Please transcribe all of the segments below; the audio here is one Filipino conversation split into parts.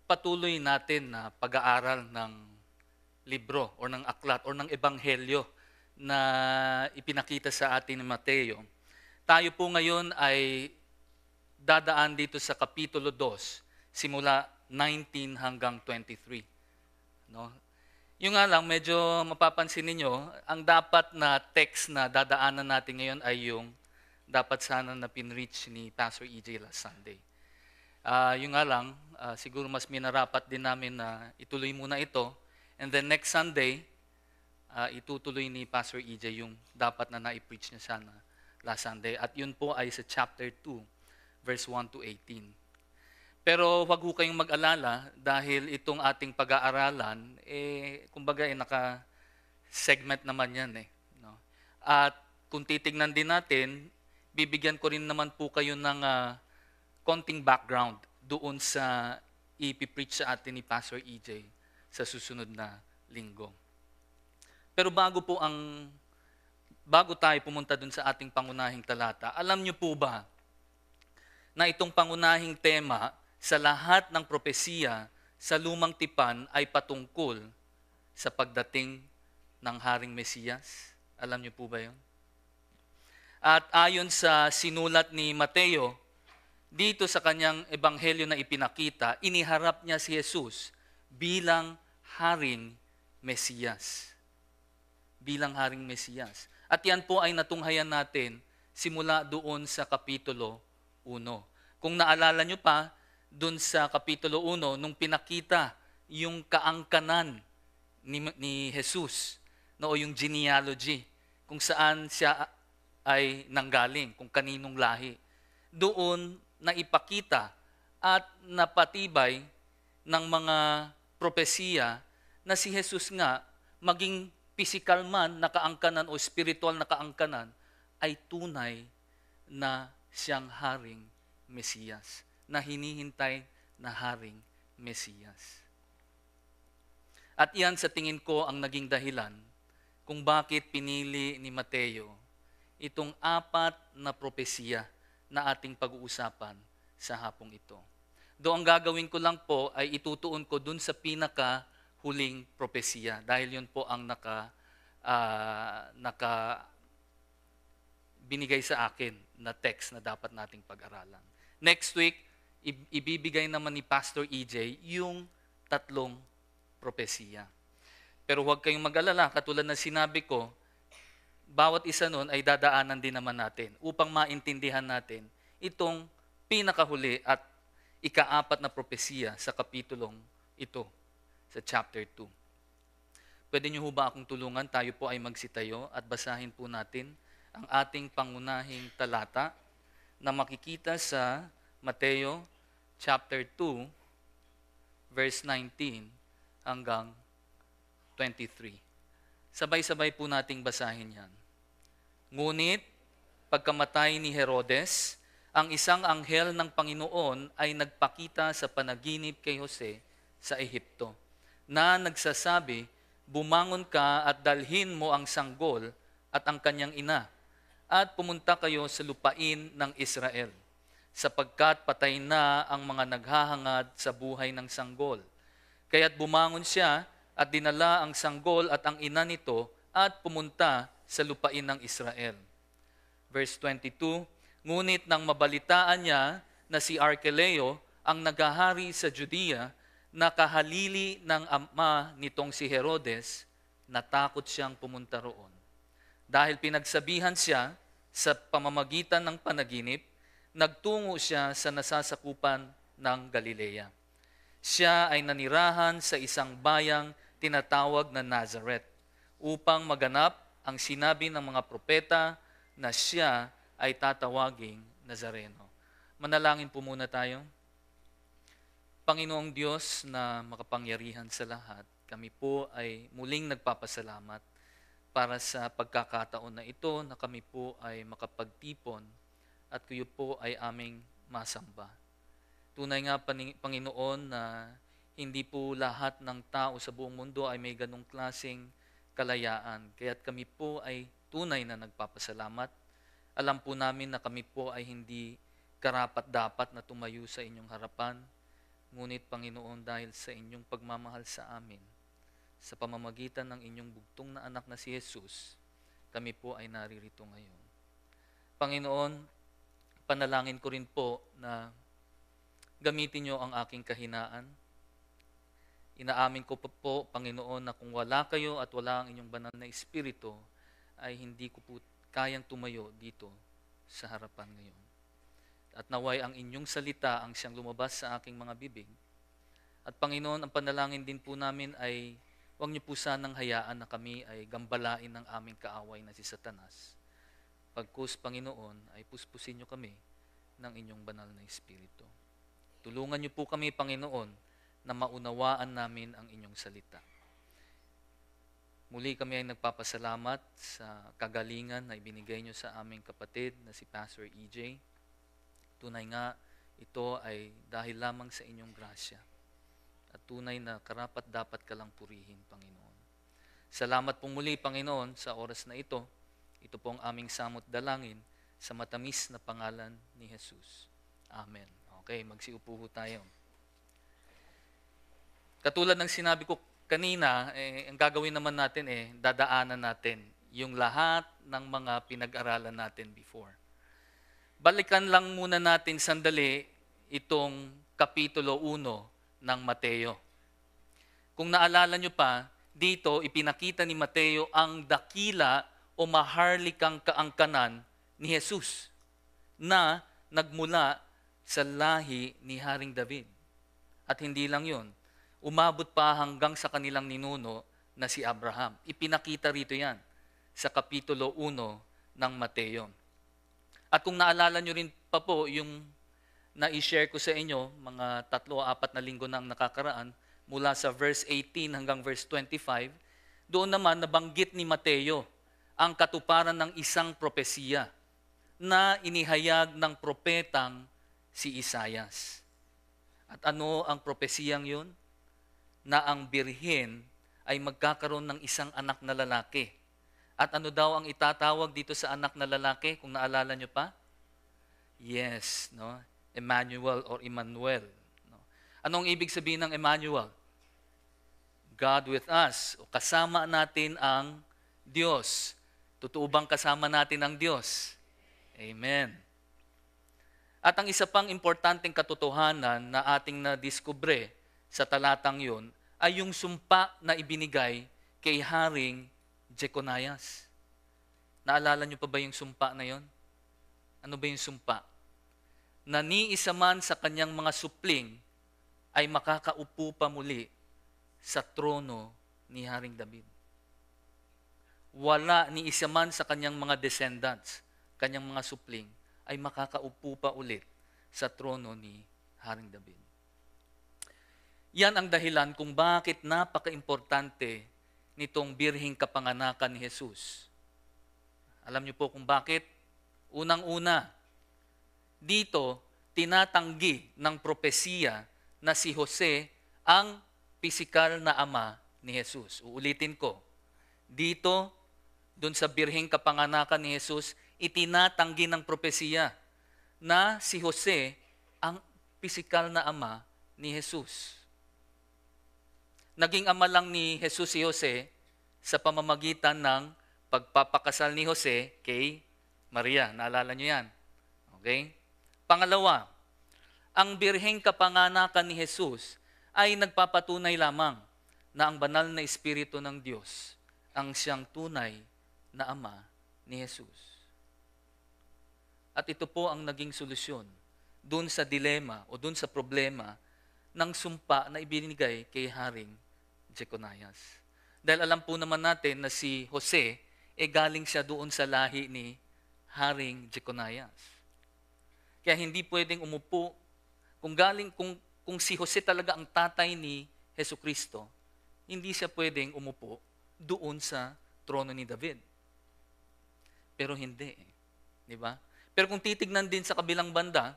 patuloy natin na pag-aaral ng libro o ng aklat o ng ebanghelyo na ipinakita sa atin ni Mateo. Tayo po ngayon ay dadaan dito sa Kapitulo 2, simula 19 hanggang 23. No? Yung nga lang, medyo mapapansin ninyo, ang dapat na text na dadaanan natin ngayon ay yung dapat sana na pinreach ni Pastor EJ last Sunday. Yung nga lang, siguro mas minarapat din namin na ituloy muna ito. And then next Sunday, itutuloy ni Pastor EJ yung dapat na na-preach niya sana last Sunday. At yun po ay sa chapter 2, verse 1 to 18. Pero wag ho kayong mag-alala dahil itong ating pag-aaralan, kumbaga naka-segment naman yan no? At kung titignan din natin, bibigyan ko rin naman po kayo ng konting background doon sa ipipreach sa atin ni Pastor EJ sa susunod na linggo. Pero bago tayo pumunta doon sa ating pangunahing talata, alam niyo po ba na itong pangunahing tema sa lahat ng propesiya sa Lumang Tipan ay patungkol sa pagdating ng Haring Mesiyas? Alam niyo po ba yun? At ayon sa sinulat ni Mateo, dito sa kanyang ebanghelyo na ipinakita, iniharap niya si Jesus bilang Haring Mesiyas. Bilang Haring Mesiyas. At yan po ay natunghayan natin simula doon sa Kapitulo 1. Kung naalala nyo pa, doon sa Kapitulo 1, nung pinakita yung kaangkanan ni Jesus, no, o yung genealogy, kung saan siya ay nanggaling, kung kaninong lahi. Doon na ipakita at napatibay ng mga propesiya na si Jesus nga, maging physical man na kaangkanan o spiritual na kaangkanan, ay tunay na siyang Haring Mesiyas, na hinihintay na Haring Mesiyas. At iyan sa tingin ko ang naging dahilan kung bakit pinili ni Mateo itong 4 na propesiya na ating pag-uusapan sa hapong ito. Ang gagawin ko lang po ay itutuon ko dun sa pinaka-huling propesiya dahil yun po ang binigay sa akin na text na dapat nating pag-aralan. Next week, ibibigay naman ni Pastor EJ yung 3 propesiya. Pero huwag kayong mag-alala, katulad ng sinabi ko, bawat isa nun ay dadaanan din naman natin upang maintindihan natin itong pinakahuli at ika-4 na propesiya sa kapitulong ito, sa chapter 2. Pwede niyo ho ba akong tulungan? Tayo po ay magsitayo at basahin po natin ang ating pangunahing talata na makikita sa Mateo chapter 2, verse 19 hanggang 23. Sabay-sabay po nating basahin yan. Ngunit, pagkamatay ni Herodes, ang isang anghel ng Panginoon ay nagpakita sa panaginip kay Jose sa Ehipto, na nagsasabi, bumangon ka at dalhin mo ang sanggol at ang kanyang ina, at pumunta kayo sa lupain ng Israel, sapagkat patay na ang mga naghahangad sa buhay ng sanggol. Kaya't bumangon siya at dinala ang sanggol at ang ina nito at pumunta sa lupain ng Israel. Verse 22, ngunit nang mabalitaan niya na si Arkeleo ang naghahari sa Judea, na kahalili ng ama nitong si Herodes, natakot siyang pumunta roon. Dahil pinagsabihan siya sa pamamagitan ng panaginip, nagtungo siya sa nasasakupan ng Galilea. Siya ay nanirahan sa isang bayang tinatawag na Nazareth, upang maganap ang sinabi ng mga propeta na siya ay tatawaging Nazareno. Manalangin po muna tayo. Panginoong Diyos na makapangyarihan sa lahat, kami po ay muling nagpapasalamat para sa pagkakataon na ito na kami po ay makapagtipon at kayo po ay aming masamba. Tunay nga, Panginoon, na hindi po lahat ng tao sa buong mundo ay may ganong klaseng kalayaan. Kaya't kami po ay tunay na nagpapasalamat. Alam po namin na kami po ay hindi karapat-dapat na tumayo sa inyong harapan. Ngunit Panginoon, dahil sa inyong pagmamahal sa amin, sa pamamagitan ng inyong bugtong na anak na si Jesus, kami po ay naririto ngayon. Panginoon, panalangin ko rin po na gamitin niyo ang aking kahinaan. Inaamin ko po, Panginoon, na kung wala kayo at wala ang inyong banal na espiritu, ay hindi ko po kayang tumayo dito sa harapan ngayon. At naway ang inyong salita ang siyang lumabas sa aking mga bibig. At Panginoon, ang panalangin din po namin ay huwag niyo po sanang hayaan na kami ay gambalain ng aming kaaway na si Satanas. Pagkus, Panginoon, ay puspusin niyo kami ng inyong banal na espiritu. Tulungan niyo po kami, Panginoon, na maunawaan namin ang inyong salita. Muli kami ay nagpapasalamat sa kagalingan na ibinigay niyo sa aming kapatid na si Pastor EJ. Tunay nga, ito ay dahil lamang sa inyong grasya. At tunay na karapat dapat ka lang purihin, Panginoon. Salamat pong muli, Panginoon, sa oras na ito. Ito po ang aming samot dalangin sa matamis na pangalan ni Jesus. Amen. Okay, magsiupo ho tayo. Katulad ng sinabi ko kanina, ang gagawin naman natin dadaanan natin yung lahat ng mga pinag-aralan natin before. Balikan lang muna natin sandali itong Kapitulo 1 ng Mateo. Kung naalala nyo pa, dito ipinakita ni Mateo ang dakila o maharlikang kaangkanan ni Jesus na nagmula sa lahi ni Haring David. At hindi lang yun, umabot pa hanggang sa kanilang ninuno na si Abraham. Ipinakita rito yan sa Kapitulo 1 ng Mateo. At kung naalala nyo rin pa po yung na-share ko sa inyo, mga 3 o 4 na linggo na ang nakakaraan, mula sa verse 18 hanggang verse 25, doon naman nabanggit ni Mateo ang katuparan ng isang propesiya na inihayag ng propetang si Isaias. At ano ang propesiyang yun? Na ang birhen ay magkakaroon ng isang anak na lalaki. At ano daw ang itatawag dito sa anak na lalaki, kung naalala nyo pa? Yes, no? Emmanuel or Emmanuel. No? Anong ibig sabihin ng Emmanuel? God with us. O kasama natin ang Diyos. Totoo bang kasama natin ang Diyos? Amen. At ang isa pang importanteng katotohanan na ating nadiskubre sa talatang yun ay yung sumpa na ibinigay kay Haring Jeconias. Naalala niyo pa ba yung sumpa na yon? Ano ba yung sumpa? Na ni isa man sa kanyang mga supling ay makakaupo pa muli sa trono ni Haring David. Wala ni isa man sa kanyang mga descendants, kanyang mga supling, ay makakaupo pa ulit sa trono ni Haring David. Yan ang dahilan kung bakit napaka-importante nitong birheng kapanganakan ni Jesus. Alam niyo po kung bakit? Unang-una, dito tinatanggi ng propesiya na si Jose ang pisikal na ama ni Jesus. Uulitin ko. Dito, dun sa birheng kapanganakan ni Jesus, itinatanggi ng propesiya na si Jose ang pisikal na ama ni Jesus. Naging ama lang ni Jesus si Jose sa pamamagitan ng pagpapakasal ni Jose kay Maria. Naalala niyo yan? Okay? Pangalawa, ang birheng kapanganakan ni Jesus ay nagpapatunay lamang na ang banal na Espiritu ng Diyos ang siyang tunay na ama ni Jesus. At ito po ang naging solusyon dun sa dilema o dun sa problema ng sumpa na ibinigay kay Haring Jeconias. Dahil alam po naman natin na si Jose, galing siya doon sa lahi ni Haring Jeconias. Kaya hindi pwedeng umupo, kung si Jose talaga ang tatay ni Jesucristo, hindi siya pwedeng umupo doon sa trono ni David. Pero hindi. Di ba? Pero kung titignan din sa kabilang banda,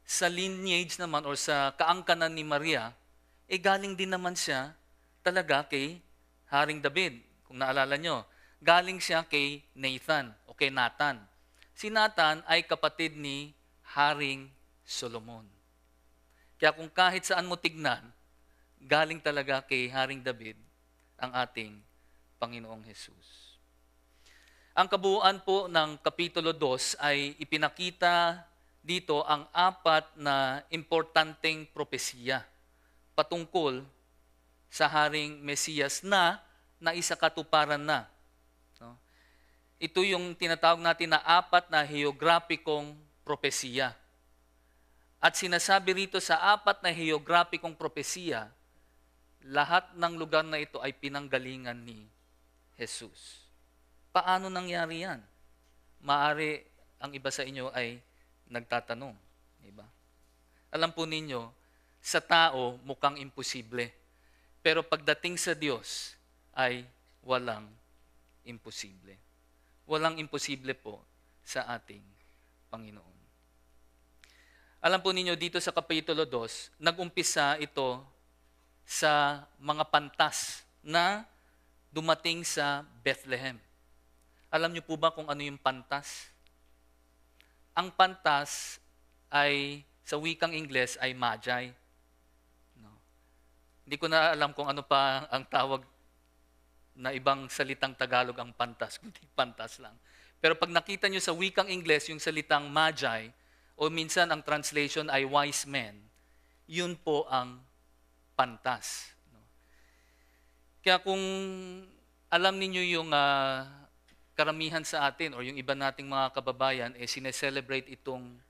sa lineage naman or sa kaangkanan ni Maria, galing din naman siya talaga kay Haring David. Kung naalala nyo, galing siya kay Nathan o kay Nathan. Si Nathan ay kapatid ni Haring Solomon. Kaya kung kahit saan mo tignan, galing talaga kay Haring David ang ating Panginoong Jesus. Ang kabuuan po ng Kapitulo 2 ay ipinakita dito ang 4 na importanteng propesiya patungkol sa Haring Mesiyas na naisakatuparan na. No? Ito yung tinatawag natin na 4 na heograpikong propesiya. At sinasabi rito sa 4 na heograpikong propesiya, lahat ng lugar na ito ay pinanggalingan ni Jesus. Paano nangyari yan? Maari ang iba sa inyo ay nagtatanong. Diba? Alam po ninyo, sa tao mukhang imposible. Pero pagdating sa Diyos ay walang imposible. Walang imposible po sa ating Panginoon. Alam po ninyo, dito sa Kapitulo 2, nag-umpisa ito sa mga pantas na dumating sa Bethlehem. Alam niyo po ba kung ano yung pantas? Ang pantas ay, sa wikang Ingles, ay magi. No? Hindi ko na alam kung ano pa ang tawag na ibang salitang Tagalog ang pantas, kundi pantas lang. Pero pag nakita niyo sa wikang Ingles yung salitang magi, o minsan ang translation ay wise men, yun po ang pantas. No? Kaya kung alam ninyo yung karamihan sa atin or yung iba nating mga kababayan, sineselebrate itong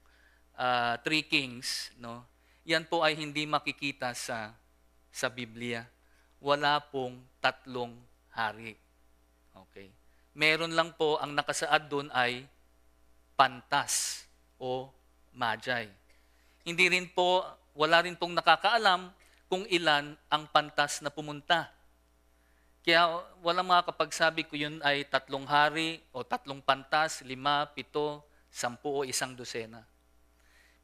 Three Kings, no? Yan po ay hindi makikita sa Biblia. Wala pong 3 hari. Okay. Meron lang po ang nakasaad doon ay pantas o magi. Hindi rin po, wala rin pong nakakaalam kung ilan ang pantas na pumunta. Kaya walang makakapagsabi ko yun ay 3 hari o 3 pantas, 5, 7, 10 o 1 dosena.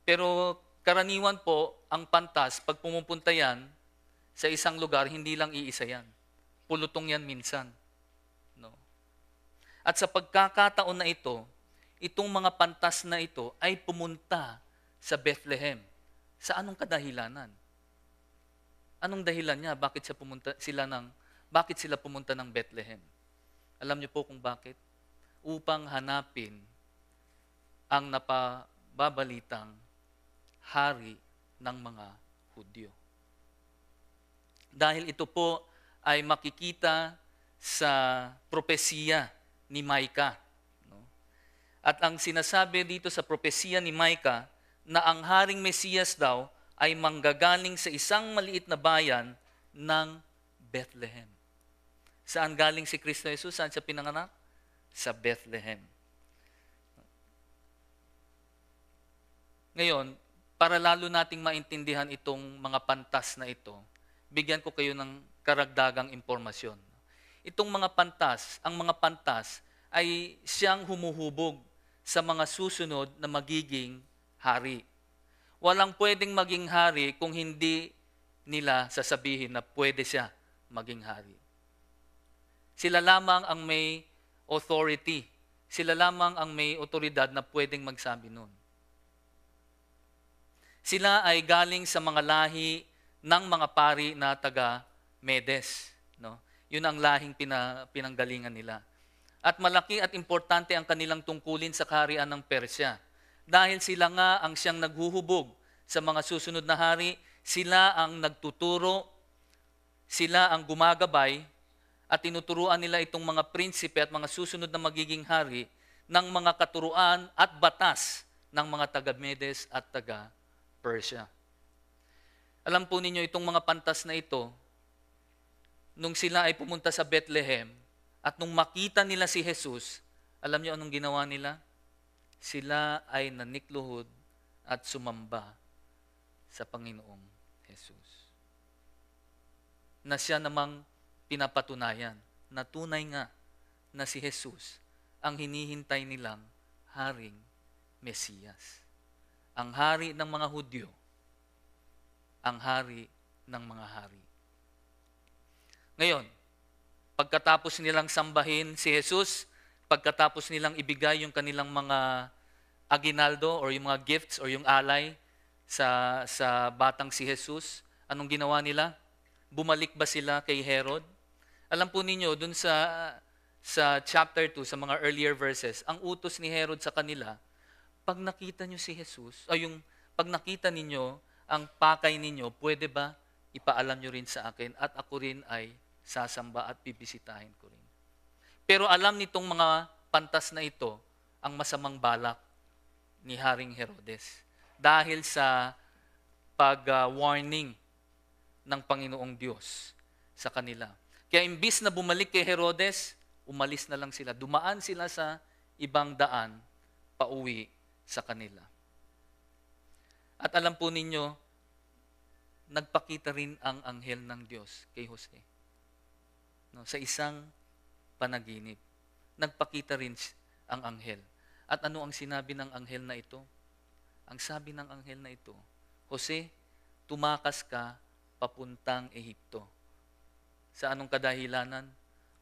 Pero karaniwan po, ang pantas, pag pumupunta yan sa isang lugar, hindi lang iisa yan. Pulutong yan minsan. No? At sa pagkakataon na ito, itong mga pantas na ito ay pumunta sa Bethlehem. Sa anong kadahilanan? Anong dahilan niya? Bakit sila pumunta ng Bethlehem? Alam niyo po kung bakit? Upang hanapin ang napababalitang hari ng mga Hudyo. Dahil ito po ay makikita sa propesiya ni Micah. At ang sinasabi dito sa propesiya ni Micah na ang Haring Mesiyas daw ay manggagaling sa isang maliit na bayan ng Bethlehem. Saan galing si Kristo Jesus? Saan siya pinanganak? Sa Bethlehem. Ngayon, para lalo nating maintindihan itong mga pantas na ito, bigyan ko kayo ng karagdagang impormasyon. Itong mga pantas, ang mga pantas ay siyang humuhubog sa mga susunod na magiging hari. Walang pwedeng maging hari kung hindi nila sasabihin na pwede siya maging hari. Sila lamang ang may authority. Sila lamang ang may otoridad na pwedeng magsabi nun. Sila ay galing sa mga lahi ng mga pari na taga Medes. No? Yun ang lahing pinanggalingan nila. At malaki at importante ang kanilang tungkulin sa kaharian ng Persya. Dahil sila nga ang siyang naghuhubog sa mga susunod na hari, sila ang nagtuturo, sila ang gumagabay, at tinuturuan nila itong mga prinsipe at mga susunod na magiging hari ng mga katuruan at batas ng mga taga-Medes at taga-Persya. Alam po ninyo, itong mga pantas na ito, nung sila ay pumunta sa Bethlehem, at nung makita nila si Jesus, alam niyo anong ginawa nila? Sila ay nanikluhod at sumamba sa Panginoong Jesus. Na siya namang pinapatunayan na tunay nga na si Jesus ang hinihintay nilang Haring Mesiyas. Ang hari ng mga Hudyo, ang hari ng mga hari. Ngayon, pagkatapos nilang sambahin si Jesus, pagkatapos nilang ibigay yung kanilang mga aginaldo or yung mga gifts or yung alay sa batang si Jesus, anong ginawa nila? Bumalik ba sila kay Herod? Alam po ninyo, dun sa chapter 2, sa mga earlier verses, ang utos ni Herod sa kanila, pag nakita nyo si Jesus, pag nakita ninyo ang pakay ninyo, pwede ba ipaalam nyo rin sa akin at ako rin ay sasamba at bibisitahin ko rin. Pero alam nitong mga pantas na ito ang masamang balak ni Haring Herodes dahil sa pag-warning ng Panginoong Diyos sa kanila. Kaya imbis na bumalik kay Herodes, umalis na lang sila. Dumaan sila sa ibang daan pauwi sa kanila. At alam po ninyo, nagpakita rin ang anghel ng Diyos kay Jose. No, sa isang panaginip. Nagpakita rin ang anghel. At ano ang sinabi ng anghel na ito? Ang sabi ng anghel na ito, Jose, tumakas ka papuntang Ehipto. Sa anong kadahilanan?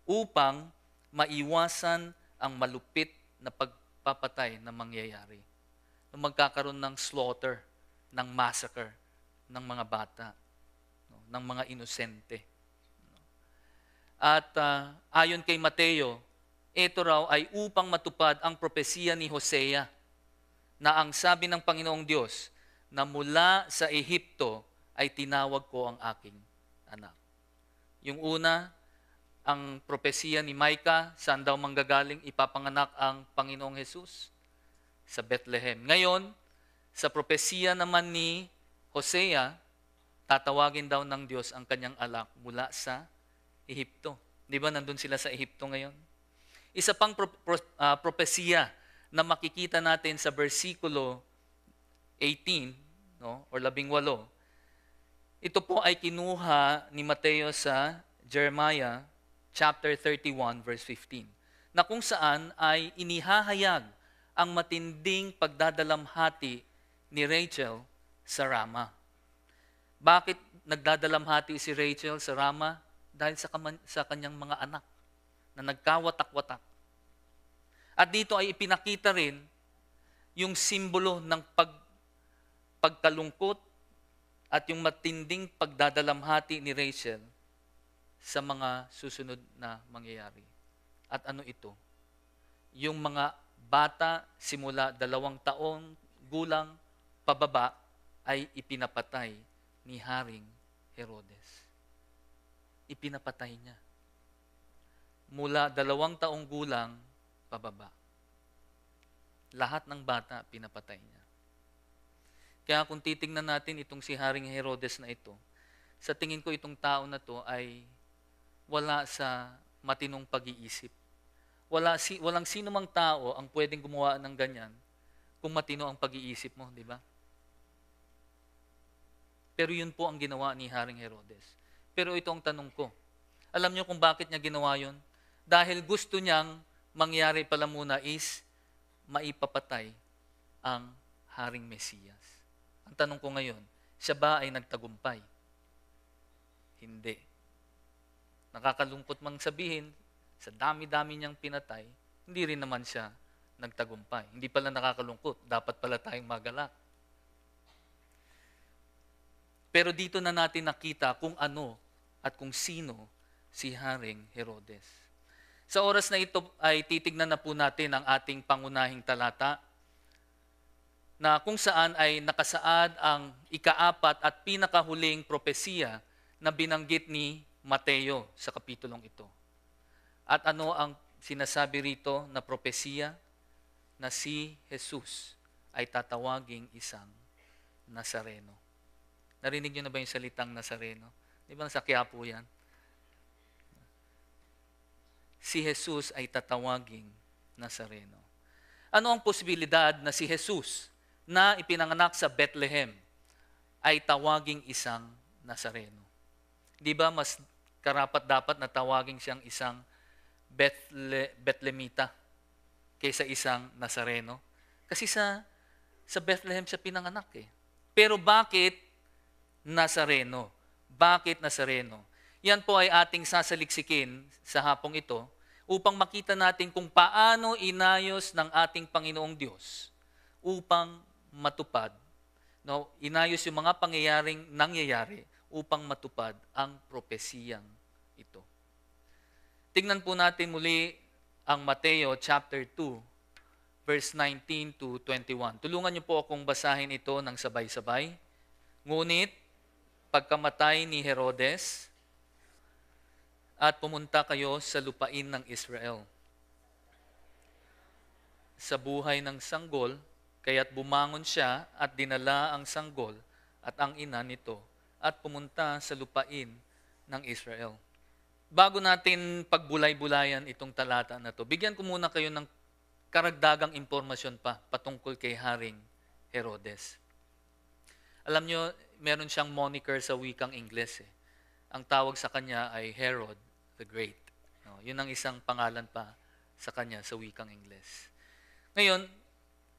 Upang maiwasan ang malupit na pagpapatay na mangyayari. Nung magkakaroon ng slaughter, ng massacre ng mga bata, ng mga inosente. At ayon kay Mateo, ito raw ay upang matupad ang propesiya ni Hosea na ang sabi ng Panginoong Diyos na mula sa Ehipto ay tinawag ko ang aking anak. Yung una, ang propesiya ni Micah, saan daw manggagaling ipapanganak ang Panginoong Jesus? Sa Bethlehem. Ngayon, sa propesiya naman ni Hosea, tatawagin daw ng Diyos ang kanyang anak mula sa Ehipto. Di ba nandun sila sa Ehipto ngayon? Isa pang propesiya na makikita natin sa versikulo 18, no, or 18, ito po ay kinuha ni Mateo sa Jeremiah chapter 31 verse 15, na kung saan ay inihahayag ang matinding pagdadalamhati ni Rachel sa Rama. Bakit nagdadalamhati si Rachel sa Rama? Dahil sa kanyang mga anak na nagkawatak-watak. At dito ay ipinakita rin yung simbolo ng pagkalungkot at yung matinding pagdadalamhati ni Rachel sa mga susunod na mangyayari. At ano ito? Yung mga bata simula 2 taong gulang pababa ay ipinapatay ni Haring Herodes. Ipinapatay niya. Mula 2 taong gulang pababa. Lahat ng bata pinapatay niya. Kaya kung titingnan natin itong si Haring Herodes na ito, sa tingin ko itong tao na to ay wala sa matinong pag-iisip. Walang sino mang tao ang pwedeng gumawa ng ganyan kung matino ang pag-iisip mo, di ba? Pero yun po ang ginawa ni Haring Herodes. Pero ito ang tanong ko. Alam niyo kung bakit niya ginawa yun? Dahil gusto niyang mangyari pala muna is maipapatay ang Haring Mesiyas. Ang tanong ko ngayon, siya ba ay nagtagumpay? Hindi. Nakakalungkot mang sabihin, sa dami-dami niyang pinatay, hindi rin naman siya nagtagumpay. Hindi pala nakakalungkot, dapat pala tayong magalak. Pero dito na natin nakita kung ano at kung sino si Haring Herodes. Sa oras na ito ay titignan na po natin ang ating pangunahing talata na kung saan ay nakasaad ang ika-4 at pinakahuling propesiya na binanggit ni Mateo sa kapitulong ito. At ano ang sinasabi rito na propesiya? Na si Jesus ay tatawaging isang Nazareno. Narinig niyo na ba yung salitang Nazareno? Di ba nasa Quiapo yan? Si Jesus ay tatawaging Nazareno. Ano ang posibilidad na si Jesus na ipinanganak sa Bethlehem ay tawaging isang Nazareno? Di ba mas karapat-dapat na tawaging siyang isang Bethlehemita kaysa isang Nazareno? Kasi sa Bethlehem siya pinanganak eh. Pero bakit Nazareno? Bakit Nazareno? Yan po ay ating sasaliksikin sa hapong ito upang makita natin kung paano inayos ng ating Panginoong Diyos upang matupad No, inayos yung mga pangyayaring nangyayari upang matupad ang propesiyang ito. Tingnan po natin muli ang Mateo chapter 2, verse 19 to 21. Tulungan niyo po akong basahin ito ng sabay-sabay. Ngunit, pagkamatay ni Herodes, at pumunta kayo sa lupain ng Israel. Sa buhay ng sanggol, kaya't bumangon siya at dinala ang sanggol at ang ina nito at pumunta sa lupain ng Israel. Bago natin pagbulay-bulayan itong talata na to, bigyan ko muna kayo ng karagdagang impormasyon pa patungkol kay Haring Herodes. Alam nyo, meron siyang moniker sa wikang Ingles. Ang tawag sa kanya ay Herod the Great. No, yun ang isang pangalan pa sa kanya sa wikang Ingles. Ngayon,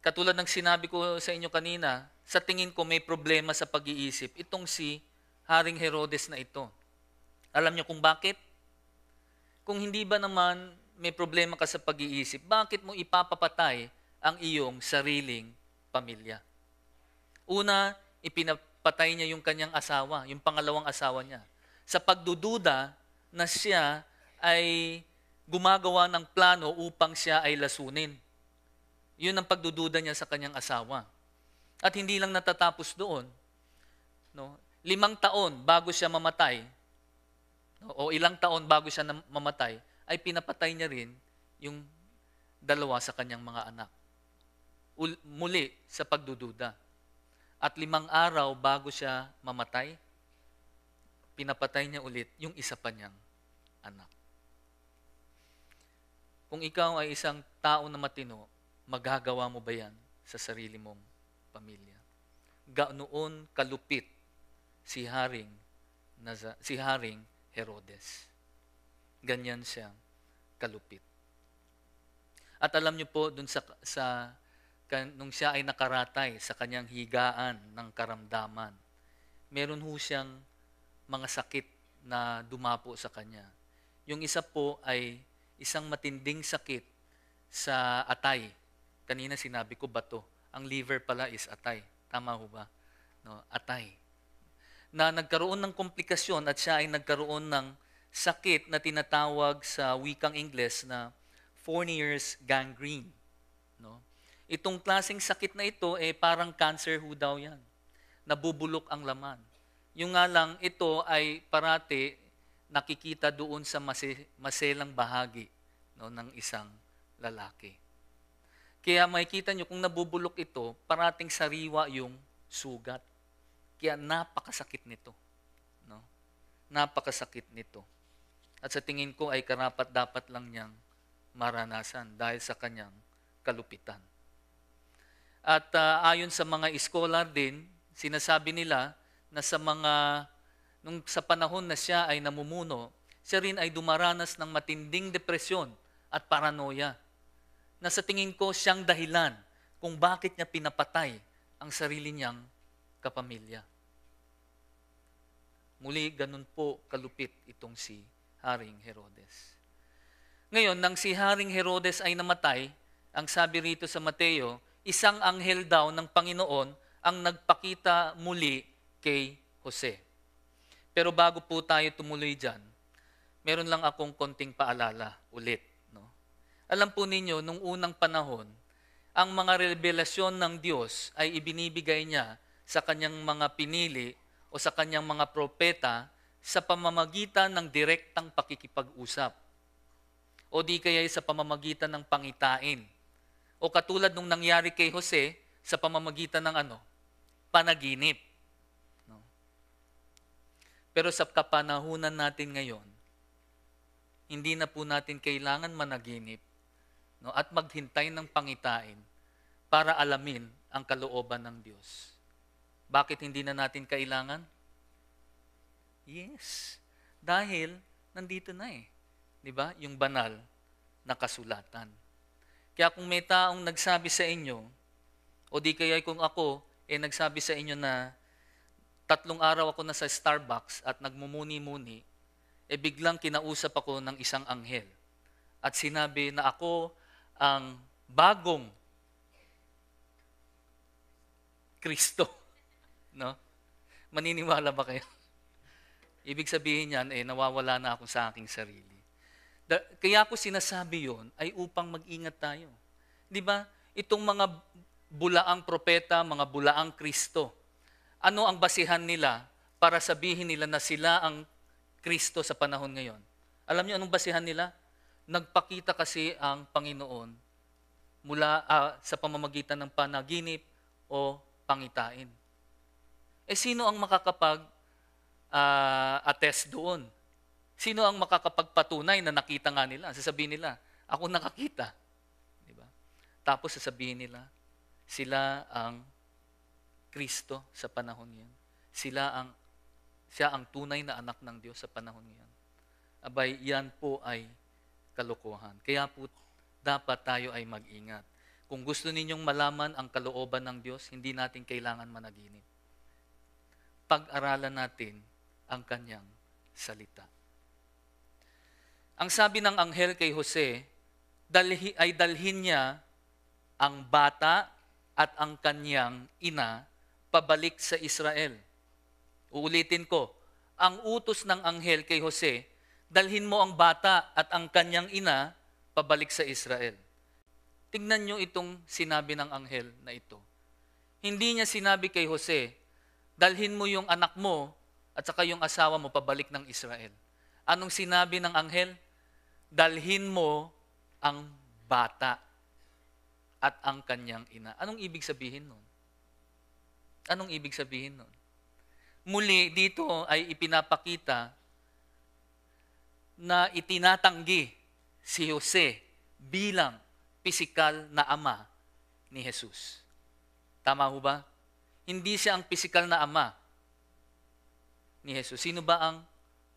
katulad ng sinabi ko sa inyo kanina, sa tingin ko may problema sa pag-iisip itong si Haring Herodes na ito. Alam nyo kung bakit? Kung hindi ba naman may problema ka sa pag-iisip, bakit mo ipapapatay ang iyong sariling pamilya? Una, ipinapatay niya yung kanyang asawa, yung pangalawang asawa niya. Sa pagdududa na siya ay gumagawa ng plano upang siya ay lasunin. Yun ang pagdududa niya sa kanyang asawa. At hindi lang natatapos doon. No? 5 taon bago siya mamatay, o ilang taon bago siya mamatay, ay pinapatay niya rin yung 2 sa kanyang mga anak. Muli sa pagdududa. At 5 araw bago siya mamatay, pinapatay niya ulit yung isa pa niyang anak. Kung ikaw ay isang tao na matino, magagawa mo ba yan sa sarili mong pamilya? Gaanoon kalupit si Haring Herodes. Ganyan siya kalupit. At alam niyo po, nung siya ay nakaratay sa kanyang higaan ng karamdaman, meron ho siyang mga sakit na dumapo sa kanya. Yung isa po ay isang matinding sakit sa atay. Kanina sinabi ko bato. Ang liver pala is atay. Tama ho ba? No, atay. Na nagkaroon ng komplikasyon at siya ay nagkaroon ng sakit na tinatawag sa wikang Ingles na Fournier's gangrene. No? Itong klaseng sakit na ito, parang cancer ho daw yan. Nabubulok ang laman. Yung nga lang, ito ay parati nakikita doon sa maselang bahagi, no, ng isang lalaki. Kaya makikita nyo, kung nabubulok ito, parating sariwa yung sugat. Kaya napakasakit nito. No? Napakasakit nito. At sa tingin ko ay karapat-dapat lang niyang maranasan dahil sa kanyang kalupitan. At ayon sa mga scholar din, sinasabi nila na nung sa panahon na siya ay namumuno, siya rin ay dumaranas ng matinding depresyon at paranoia. Na sa tingin ko siyang dahilan kung bakit niya pinapatay ang sarili niyang kapamilya. Muli, ganun po kalupit itong si Haring Herodes. Ngayon, nang si Haring Herodes ay namatay, ang sabi rito sa Mateo, isang anghel daw ng Panginoon ang nagpakita muli kay Jose. Pero bago po tayo tumuloy dyan, meron lang akong konting paalala ulit. No? Alam po ninyo, nung unang panahon, ang mga revelasyon ng Diyos ay ibinibigay niya sa kanyang mga pinili o sa kanyang mga propeta sa pamamagitan ng direktang pakikipag-usap. O di kaya sa pamamagitan ng pangitain. O katulad nung nangyari kay Jose sa pamamagitan ng panaginip. No? Pero sa kapanahunan natin ngayon, hindi na po natin kailangan managinip, no, at maghintay ng pangitain para alamin ang kalooban ng Diyos. Bakit hindi na natin kailangan? Yes. Dahil nandito na 'Di ba? Yung banal na kasulatan. Kaya kung may taong nagsabi sa inyo, o di kaya kung ako, nagsabi sa inyo na 3 araw ako na sa Starbucks at nagmumuni-muni, biglang kinausap ako ng isang anghel. At sinabi na ako ang bagong Kristo. No? Maniniwala ba kayo? Ibig sabihin niyan, nawawala na ako sa aking sarili. Kaya ko sinasabi yon ay upang mag-ingat tayo. Di ba? Itong mga bulaang propeta, mga bulaang Kristo, ano ang basihan nila para sabihin nila na sila ang Kristo sa panahon ngayon? Alam niyo anong basihan nila? Nagpakita kasi ang Panginoon mula sa pamamagitan ng panaginip o pangitain. Sino ang makakapag-attest doon? Sino ang makakapagpatunay na nakita nga nila? Sasabihin nila, ako nakakita. Di ba? Tapos sasabihin nila, sila ang Kristo sa panahon ngayon. Siya ang tunay na anak ng Diyos sa panahon ngayon. Abay, yan po ay kalokohan. Kaya po, dapat tayo ay mag-ingat. Kung gusto ninyong malaman ang kalooban ng Diyos, hindi natin kailangan managinip. Pag-aralan natin ang kanyang salita. Ang sabi ng anghel kay Jose, ay dalhin niya ang bata at ang kanyang ina pabalik sa Israel. Uulitin ko, ang utos ng anghel kay Jose, dalhin mo ang bata at ang kanyang ina pabalik sa Israel. Tingnan nyo itong sinabi ng anghel na ito. Hindi niya sinabi kay Jose, dalhin mo yung anak mo at saka yung asawa mo pabalik ng Israel. Anong sinabi ng anghel? Dalhin mo ang bata at ang kanyang ina. Anong ibig sabihin nun? Anong ibig sabihin nun? Muli, dito ay ipinapakita na itinatanggi si Jose bilang pisikal na ama ni Jesus. Tama ho ba? Hindi siya ang pisikal na ama ni Jesus. Sino ba ang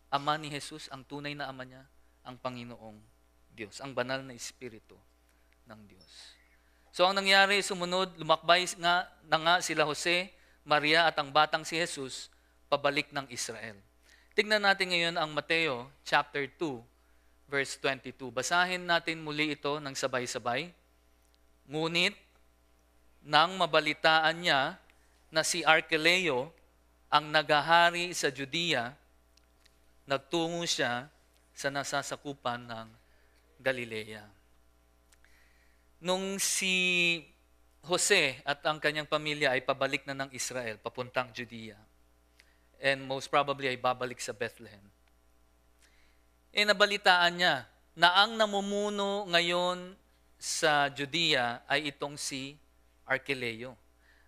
ama ni Jesus? Ang tunay na ama niya? Ang Panginoong Diyos, ang banal na Espiritu ng Diyos. So ang nangyari, sumunod, lumakbay na nga sila Jose, Maria at ang batang si Jesus pabalik ng Israel. Tingnan natin ngayon ang Mateo chapter 2, verse 22. Basahin natin muli ito ng sabay-sabay. Ngunit, nang mabalitaan niya na si Arkeleo ang nagahari sa Judea, nagtungo siya sa nasasakupan ng Galilea. Nung si Jose at ang kanyang pamilya ay pabalik na ng Israel, papuntang Judea, and most probably ay babalik sa Bethlehem, nabalitaan niya na ang namumuno ngayon sa Judea ay itong si Arkeleo.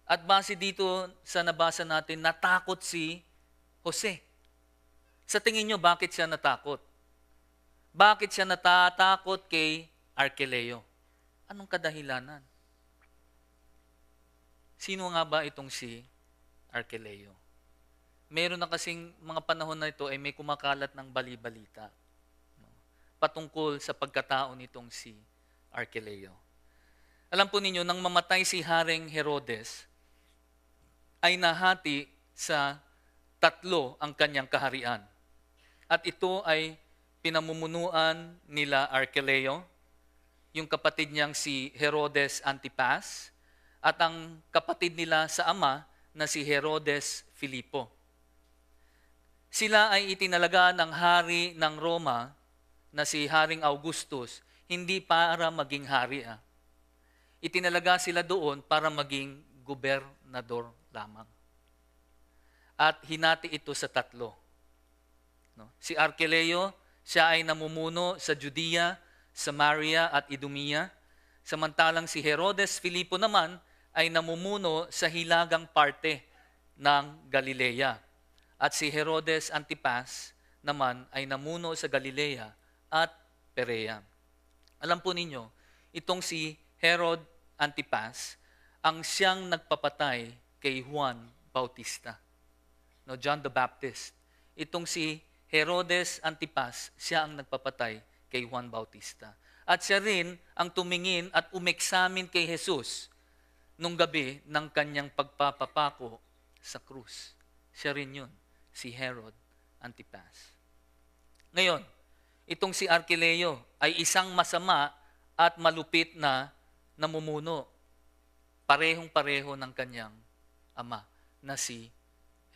At base dito sa nabasa natin, natakot si Jose. Sa tingin niyo, bakit siya natakot? Bakit siya natatakot kay Arkeleo? Anong kadahilanan? Sino nga ba itong si Arkeleo? Meron na kasing mga panahon na ito ay may kumakalat ng bali-balita patungkol sa pagkatao nitong si Arkeleo. Alam po ninyo, nang mamatay si Haring Herodes, ay nahati sa 3 ang kanyang kaharian. At ito ay pinamumunuan nila Arkeleo, yung kapatid niyang si Herodes Antipas, at ang kapatid nila sa ama na si Herodes Filipo. Sila ay itinalaga ng hari ng Roma na si Haring Augustus, hindi para maging hari. Itinalaga sila doon para maging gobernador lamang. At hinati ito sa 3. Si Arkeleo, siya ay namumuno sa Judea, Samaria at Idumea, samantalang si Herodes Filipo naman ay namumuno sa hilagang parte ng Galilea. At si Herodes Antipas naman ay namuno sa Galilea at Perea. Alam po ninyo, itong si Herod Antipas ang siyang nagpapatay kay Juan Bautista. John the Baptist. Itong si Herodes Antipas, siya ang nagpapatay kay Juan Bautista. At siya rin ang tumingin at umeksamin kay Jesus nung gabi ng kanyang pagpapapako sa krus. Siya rin yun, si Herod Antipas. Ngayon, itong si Arkeleo ay isang masama at malupit na namumuno. Parehong-pareho ng kanyang ama na si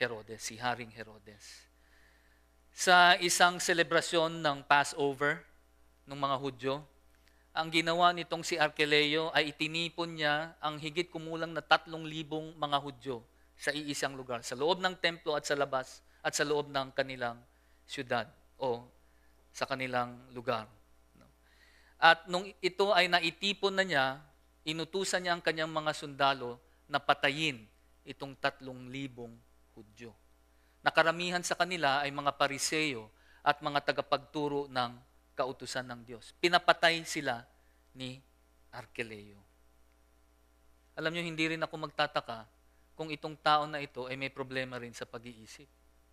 Herodes, si Haring Herodes. Sa isang selebrasyon ng Passover ng mga Hudyo, ang ginawa nitong si Arkeleo ay itinipon niya ang higit kumulang na 3,000 mga Hudyo sa iisang lugar, sa loob ng templo at sa labas at sa loob ng kanilang syudad o sa kanilang lugar. At nung ito ay naitipon na niya, inutusan niya ang kanyang mga sundalo na patayin itong 3,000 Hudyo. Nakaramihan sa kanila ay mga Pariseo at mga tagapagturo ng kautusan ng Diyos. Pinapatay sila ni Arkeleo. Alam niyo, hindi rin ako magtataka kung itong tao na ito ay may problema rin sa pag-iisip.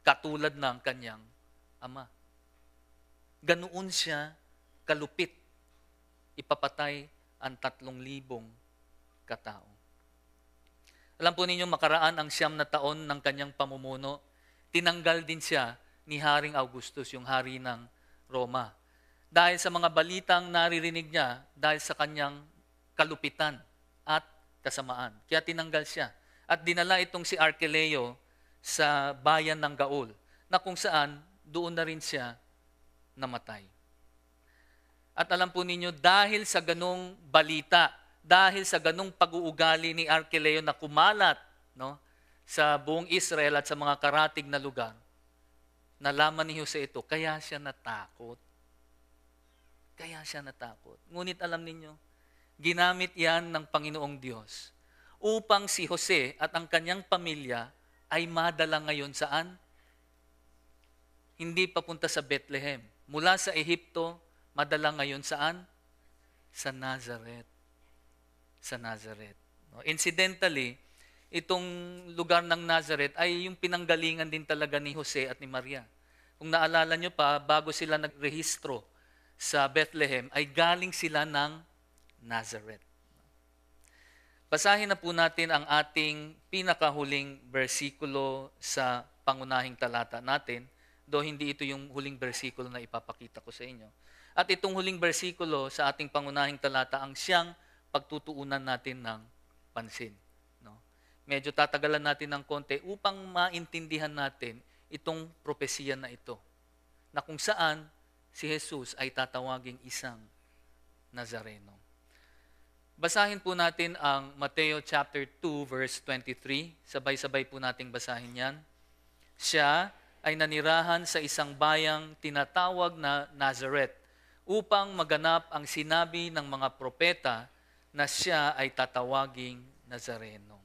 Katulad ng kanyang ama. Ganoon siya kalupit. Ipapatay ang 3,000 katao. Alam po ninyo, makaraan ang 9 na taon ng kanyang pamumuno, tinanggal din siya ni Haring Augustus, yung hari ng Roma. Dahil sa mga balitang naririnig niya, dahil sa kanyang kalupitan at kasamaan. Kaya tinanggal siya. At dinala itong si Arkeleo sa bayan ng Gaul, na kung saan doon na rin siya namatay. At alam po ninyo, dahil sa ganong balita, dahil sa ganong pag-uugali ni Arkeleo na kumalat, no, sa buong Israel at sa mga karatig na lugar, nalaman ni Jose ito, kaya siya natakot. Kaya siya natakot. Ngunit alam ninyo, ginamit yan ng Panginoong Diyos upang si Jose at ang kanyang pamilya ay madala ngayon saan? Hindi papunta sa Bethlehem. Mula sa Ehipto, madala ngayon saan? Sa Nazareth. Sa Nazareth. Incidentally, itong lugar ng Nazareth ay yung pinanggalingan din talaga ni Jose at ni Maria. Kung naalala nyo pa, bago sila nagrehistro sa Bethlehem, ay galing sila ng Nazareth. Basahin na po natin ang ating pinakahuling bersikulo sa pangunahing talata natin, do hindi ito yung huling bersikulo na ipapakita ko sa inyo. At itong huling bersikulo sa ating pangunahing talata ang siyang pagtutuunan natin ng pansin. No? Medyo tatagalan natin ng konti upang maintindihan natin itong propesiya na ito, na kung saan si Jesus ay tatawaging isang Nazareno. Basahin po natin ang Mateo chapter 2 verse 23. Sabay-sabay po nating basahin yan. Siya ay nanirahan sa isang bayang tinatawag na Nazareth upang maganap ang sinabi ng mga propeta na siya ay tatawaging Nazareno.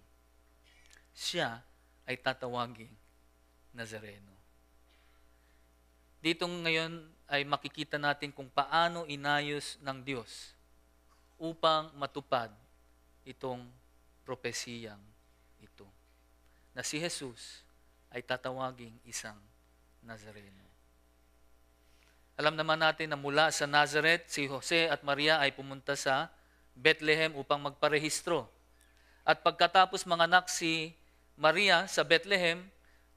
Siya ay tatawaging Nazareno. Dito ngayon ay makikita natin kung paano inayos ng Diyos upang matupad itong propesiyang ito. Na si Jesus ay tatawaging isang Nazareno. Alam naman natin na mula sa Nazareth, si Jose at Maria ay pumunta sa Bethlehem upang magparehistro. At pagkatapos manganak si Maria sa Bethlehem,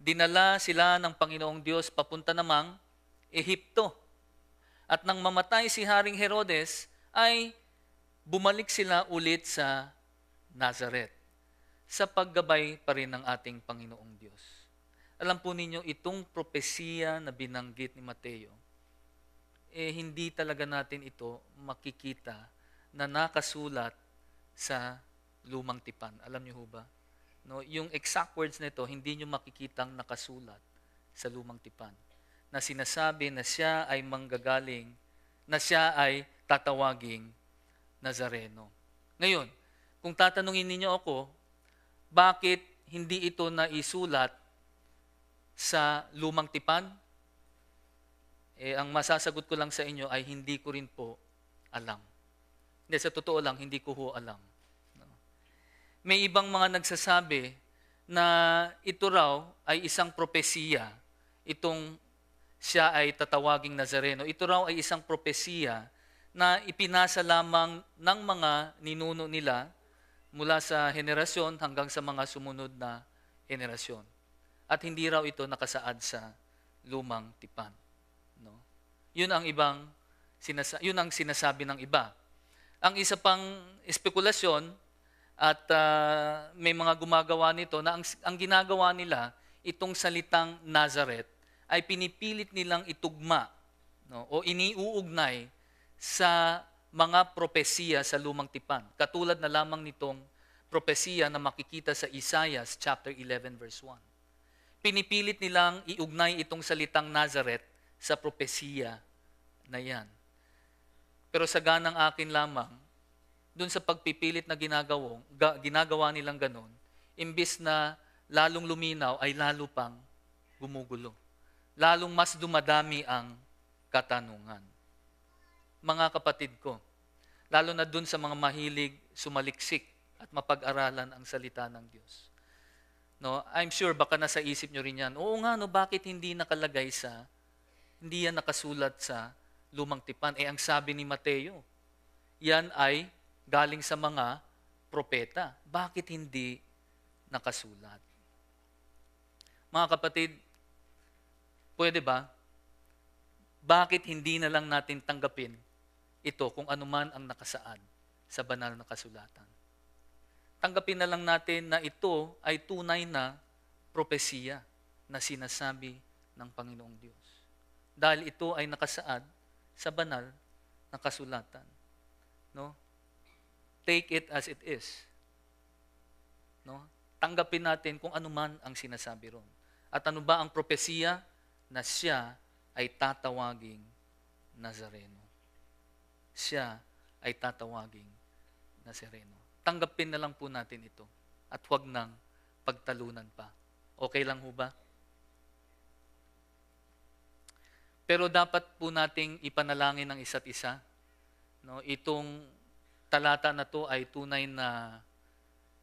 dinala sila ng Panginoong Diyos papunta namang Ehipto. At nang mamatay si Haring Herodes, ay bumalik sila ulit sa Nazareth sa paggabay pa rin ng ating Panginoong Diyos. Alam po ninyo, itong propesiya na binanggit ni Mateo, hindi talaga natin ito makikita na nakasulat sa lumang tipan. Alam niyo ho ba? No, yung exact words nito, hindi niyo makikitang nakasulat sa lumang tipan. Na sinasabi na siya ay manggagaling, na siya ay tatawaging Nazareno. Ngayon, kung tatanungin ninyo ako, bakit hindi ito naisulat sa lumang tipan? Ang masasagot ko lang sa inyo ay hindi ko rin po alam. Hindi, sa totoo lang, hindi ko ho alam. May ibang mga nagsasabi na ito raw ay isang propesiya, itong siya ay tatawaging Nazareno. Ito raw ay isang propesiya na ipinasa lamang ng mga ninuno nila mula sa henerasyon hanggang sa mga sumunod na henerasyon. At hindi raw ito nakasaad sa lumang tipan. No? Yun ang sinasabi ng iba. Ang isa pang espekulasyon at may mga gumagawa nito na ang ginagawa nila, itong salitang Nazareth ay pinipilit nilang itugma, no, o iniuugnay sa mga propesiya sa Lumang Tipan. Katulad na lamang nitong propesiya na makikita sa Isaiah chapter 11 verse 1. Pinipilit nilang iugnay itong salitang Nazareth sa propesiya na yan. Pero sa ganang akin lamang, dun sa pagpipilit na ginagawa nilang ganon, imbis na lalong luminaw ay lalo pang gumugulo. Lalong mas dumadami ang katanungan. Mga kapatid ko, lalo na dun sa mga mahilig sumaliksik at mapag-aralan ang salita ng Diyos. No, I'm sure baka nasa isip nyo rin yan, oo nga, no, bakit hindi yan nakasulat sa Lumang Tipan? Ang sabi ni Mateo, yan ay galing sa mga propeta. Bakit hindi nakasulat? Mga kapatid, pwede ba? Bakit hindi na lang natin tanggapin ito kung anuman ang nakasaad sa banal na kasulatan? Tanggapin na lang natin na ito ay tunay na propesiya na sinasabi ng Panginoong Diyos. Dahil ito ay nakasaad sa banal na kasulatan. No? Take it as it is. No? Tanggapin natin kung anuman ang sinasabi ron. At ano ba ang propesiya? Na siya ay tatawaging Nazareno. Siya ay tatawaging Nazareno. Tanggapin na lang po natin ito at huwag nang pagtalunan pa. Okay lang ho ba? Pero dapat po nating ipanalangin ng isa't isa. No, itong talata na to ay tunay na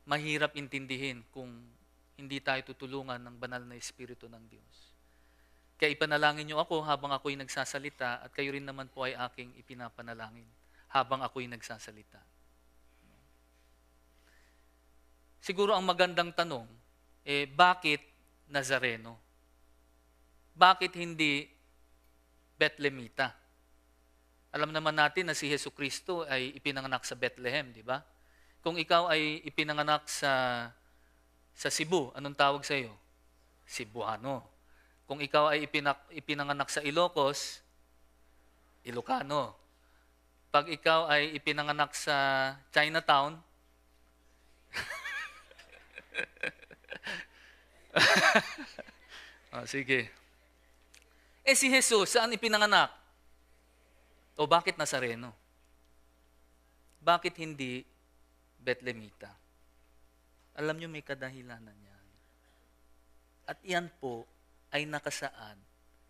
mahirap intindihin kung hindi tayo tutulungan ng banal na Espiritu ng Diyos. Kaya ipanalangin niyo ako habang ako'y nagsasalita at kayo rin naman po ay aking ipinapanalangin habang ako'y nagsasalita. Siguro ang magandang tanong, bakit Nazareno? Bakit hindi Bethlehemita? Alam naman natin na si Jesucristo ay ipinanganak sa Bethlehem, di ba? Kung ikaw ay ipinanganak sa Cebu, anong tawag sa iyo? Cebuano. Kung ikaw ay ipinanganak sa Ilocos, Ilocano. Pag ikaw ay ipinanganak sa Chinatown, sige. Si Jesus, saan ipinanganak? O bakit Nazareno? Bakit hindi Bethlehemita? Alam nyo, may kadahilanan yan. At yan po ay nakasaad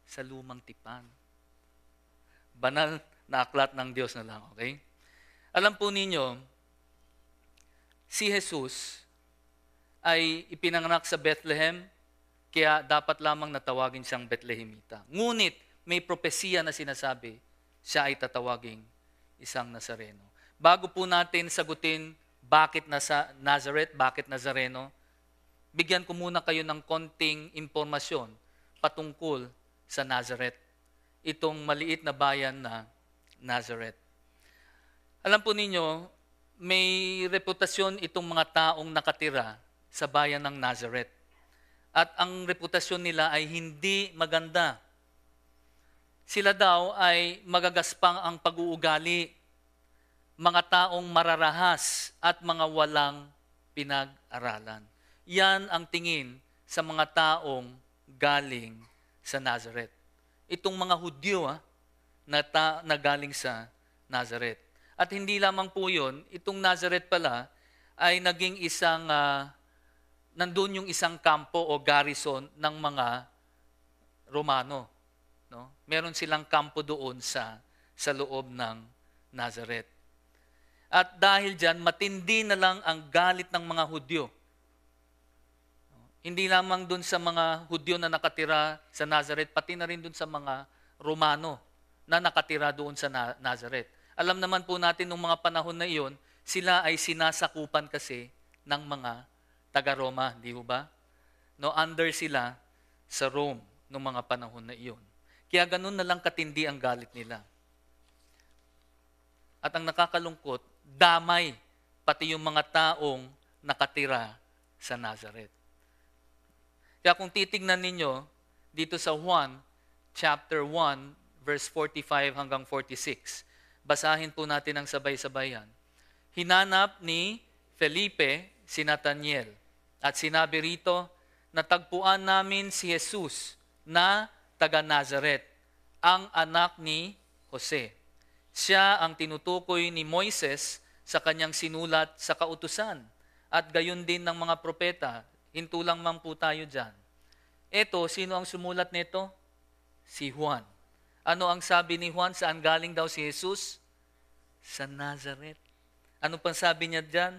sa Lumang Tipan. Banal na aklat ng Diyos na lang, okay? Alam po ninyo, si Jesus ay ipinanganak sa Bethlehem, kaya dapat lamang natawagin siyang Bethlehemita. Ngunit may propesiya na sinasabi, siya ay tatawaging isang Nazareno. Bago po natin sagutin bakit nasa Nazareth, bakit Nazareno, bigyan ko muna kayo ng konting impormasyon patungkol sa Nazareth. Itong maliit na bayan na Nazareth. Alam po ninyo, may reputasyon itong mga taong nakatira sa bayan ng Nazareth. At ang reputasyon nila ay hindi maganda. Sila daw ay magagaspang ang pag-uugali, mga taong mararahas at mga walang pinag-aralan. Yan ang tingin sa mga taong galing sa Nazareth. Itong mga Hudyo na galing sa Nazareth. At hindi lamang po yun, itong Nazareth pala ay naging isang nandun yung isang kampo o garrison ng mga Romano. No? Meron silang kampo doon sa loob ng Nazareth. At dahil dyan, matindi na lang ang galit ng mga Hudyo. Hindi lamang doon sa mga Hudyo na nakatira sa Nazareth, pati na rin doon sa mga Romano na nakatira doon sa Nazareth. Alam naman po natin nung mga panahon na iyon, sila ay sinasakupan kasi ng mga taga-Roma, di ba? No, under sila sa Rome noong mga panahon na iyon. Kaya ganun na lang katindi ang galit nila. At ang nakakalungkot, damay pati yung mga taong nakatira sa Nazareth. Kaya kung titignan ninyo dito sa Juan, chapter 1, verse 45 hanggang 46, basahin po natin ang sabay-sabayan. Hinanap ni Felipe si Nathaniel at sinabi rito, natagpuan namin si Jesus na taga Nazaret, ang anak ni Jose. Siya ang tinutukoy ni Moises sa kanyang sinulat sa kautusan at gayon din ng mga propeta. Hinto lang man po tayo dyan. Eto, sino ang sumulat nito? Si Juan. Ano ang sabi ni Juan? Saan galing daw si Jesus? Sa Nazareth. Ano pang sabi niya dyan?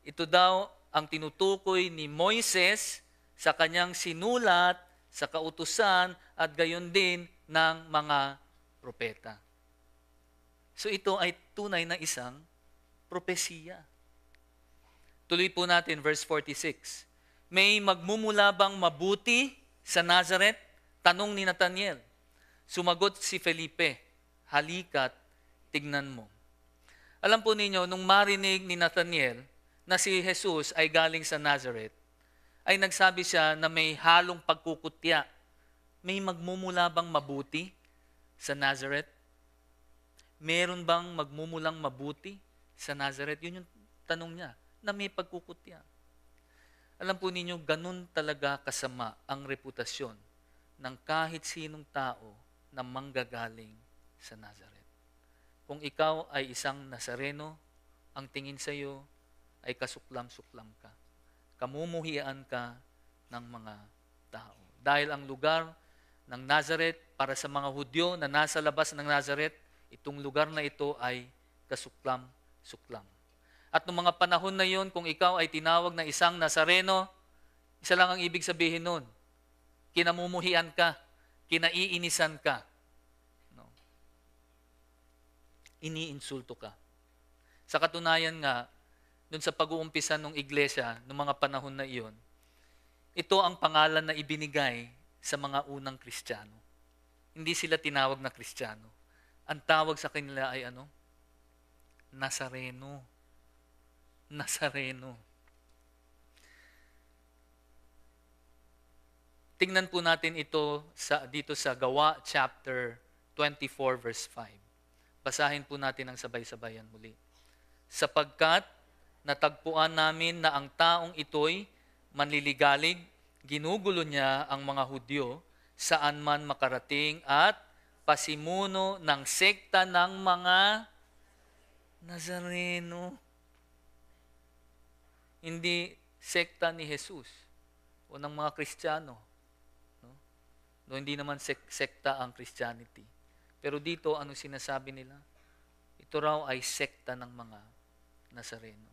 Ito daw ang tinutukoy ni Moises sa kanyang sinulat, sa kautusan, at gayon din ng mga propeta. So ito ay tunay na isang propesiya. Tuloy po natin, verse 46. May magmumula bang mabuti sa Nazareth? Tanong ni Nathaniel. Sumagot si Felipe, halika't tignan mo. Alam po ninyo, nung marinig ni Nathaniel na si Jesus ay galing sa Nazareth, ay nagsabi siya na may halong pagkukutya. May magmumula bang mabuti sa Nazareth? Meron bang magmumulang mabuti sa Nazareth? Yun yung tanong niya, na may pagkukutya. Alam po ninyo, ganun talaga kasama ang reputasyon ng kahit sinong tao na manggagaling sa Nazareth. Kung ikaw ay isang Nazareno, ang tingin sa iyo ay kasuklam-suklam ka. Kamumuhian ka ng mga tao. Dahil ang lugar ng Nazareth, para sa mga Hudyo na nasa labas ng Nazareth, itong lugar na ito ay kasuklam-suklam. At noong mga panahon na yun, kung ikaw ay tinawag na isang Nazareno, isa lang ang ibig sabihin nun. Kinamumuhian ka, kinaiinisan ka. No? Iniinsulto ka. Sa katunayan nga, dun sa pag-uumpisa ng iglesia, noong mga panahon na iyon, ito ang pangalan na ibinigay sa mga unang Kristiyano. Hindi sila tinawag na Kristiyano. Ang tawag sa kanila ay ano? Nazareno. Nazareno. Tingnan po natin ito dito sa Gawa chapter 24 verse 5. Basahin po natin ang sabay-sabayan muli. Sapagkat natagpuan namin na ang taong ito'y manliligalig, ginugulo niya ang mga Hudyo saan man makarating at pasimuno ng sekta ng mga Nazareno. Hindi sekta ni Jesus o ng mga Kristiyano. No, hindi naman sekta ang Christianity. Pero dito, ano sinasabi nila? Ito raw ay sekta ng mga Nazareno.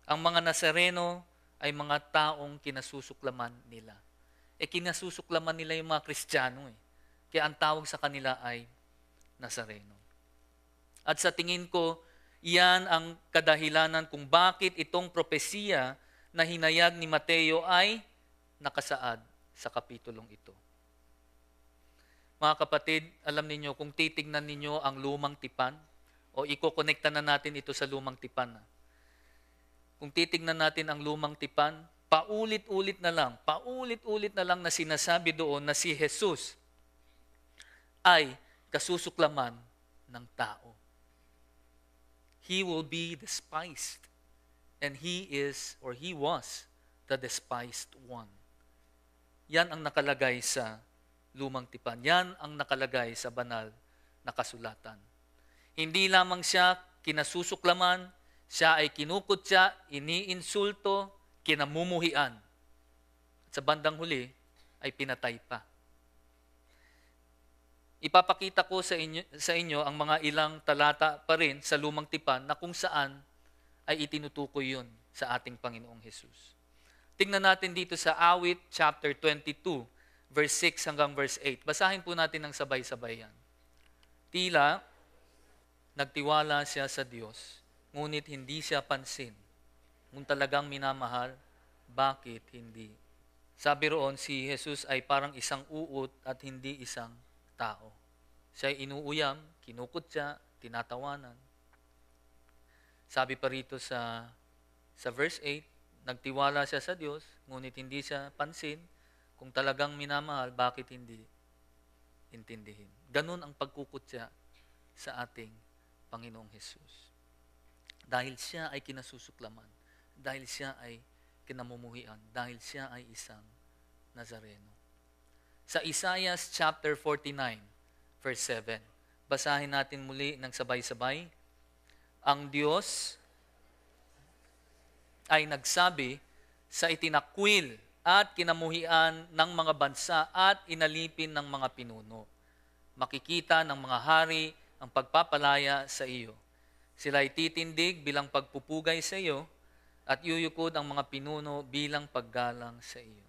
Ang mga Nazareno ay mga taong kinasusuklaman nila. Kinasusuklaman nila yung mga Kristiyano Kaya ang tawag sa kanila ay Nazareno. At sa tingin ko, iyan ang kadahilanan kung bakit itong propesiya na hinayag ni Mateo ay nakasaad sa kapitulong ito. Mga kapatid, alam ninyo, kung titignan ninyo ang lumang tipan, o ikokonekta na natin ito sa lumang tipan. Kung titignan natin ang lumang tipan, paulit-ulit na lang na sinasabi doon na si Jesus ay kasusuklaman ng tao. He will be despised. And he was the despised one. Yan ang nakalagay sa lumang tipan. Yan ang nakalagay sa banal na kasulatan. Hindi lamang siya kinasusuklaman, siya ay kinukutya, iniinsulto, kinamumuhian. At sa bandang huli, ay pinatay pa. Ipapakita ko sa inyo ang mga ilang talata pa rin sa lumang tipan na kung saan ay itinutukoy yun sa ating Panginoong Jesus. Tingnan natin dito sa Awit chapter 22, verse 6 hanggang verse 8. Basahin po natin ng sabay-sabay yan. Tila, nagtiwala siya sa Diyos, ngunit hindi siya pansin. Kung talagang minamahal, bakit hindi? Sabi roon, si Jesus ay parang isang uot at hindi isang tao. Siya ay inuuyam, kinukutya, tinatawanan. Sabi pa rito sa verse 8, Nagtiwala siya sa Diyos, ngunit hindi siya pansin. Kung talagang minamahal, bakit hindi intindihin? Ganun ang pagkukutya sa ating Panginoong Hesus. Dahil siya ay kinasusuklaman, dahil siya ay kinamumuhian, dahil siya ay isang Nazareno. Sa Isaiah chapter 49, verse 7, basahin natin muli ng sabay-sabay. Ang Diyos ay nagsabi sa itinakwil at kinamuhian ng mga bansa at inalipin ng mga pinuno. Makikita ng mga hari ang pagpapalaya sa iyo. Sila ay titindig bilang pagpupugay sa iyo at yuyukod ang mga pinuno bilang paggalang sa iyo.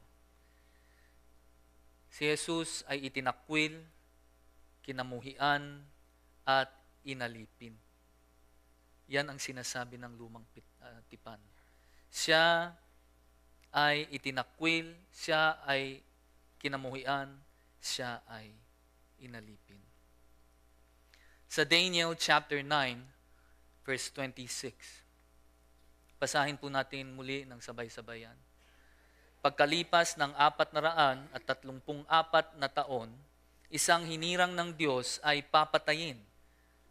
Si Jesus ay itinakwil, kinamuhian, at inalipin. Yan ang sinasabi ng lumang tipan. Siya ay itinakwil, siya ay kinamuhian, siya ay inalipin. Sa Daniel chapter 9, verse 26, basahin po natin muli ng sabay-sabayan. Pagkalipas ng 434 na taon, isang hinirang ng Diyos ay papatayin.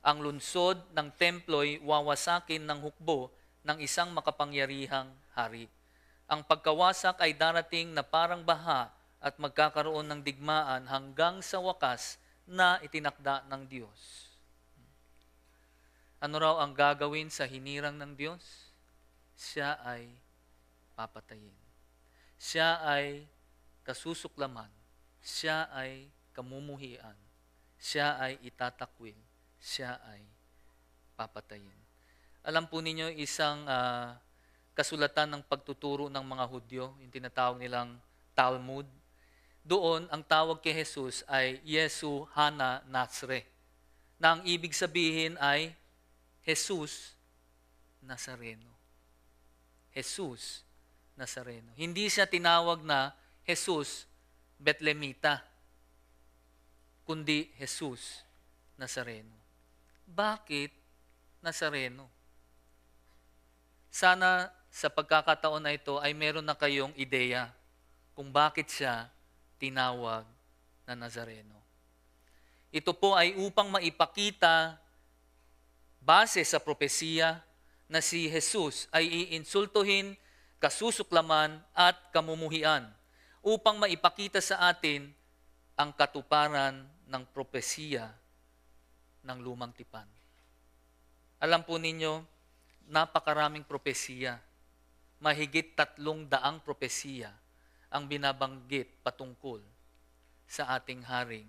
Ang lungsod ng templo'y wawasakin ng hukbo ng isang makapangyarihang hari. Ang pagkawasak ay darating na parang baha at magkakaroon ng digmaan hanggang sa wakas na itinakda ng Diyos. Ano raw ang gagawin sa hinirang ng Diyos? Siya ay papatayin. Siya ay kasusuklaman. Siya ay kamumuhian. Siya ay itatakwil. Siya ay papatayin. Alam po ninyo, isang kasulatan ng pagtuturo ng mga Hudyo, yung tinatawag nilang Talmud. Doon, ang tawag kay Jesus ay Yesu Hana Nazre, na ang ibig sabihin ay Jesus Nazareno. Jesus Nazareno. Hindi siya tinawag na Jesus Betlemita, kundi Jesus Nazareno. Bakit Nazareno? Sana sa pagkakataon na ito ay meron na kayong ideya kung bakit siya tinawag na Nazareno. Ito po ay upang maipakita, base sa propesiya, na si Jesus ay iinsultuhin, kasusuklaman at kamumuhian upang maipakita sa atin ang katuparan ng propesiya ng lumang tipan. Alam po ninyo, napakaraming propesiya. Mahigit 300 propesiya ang binabanggit patungkol sa ating Haring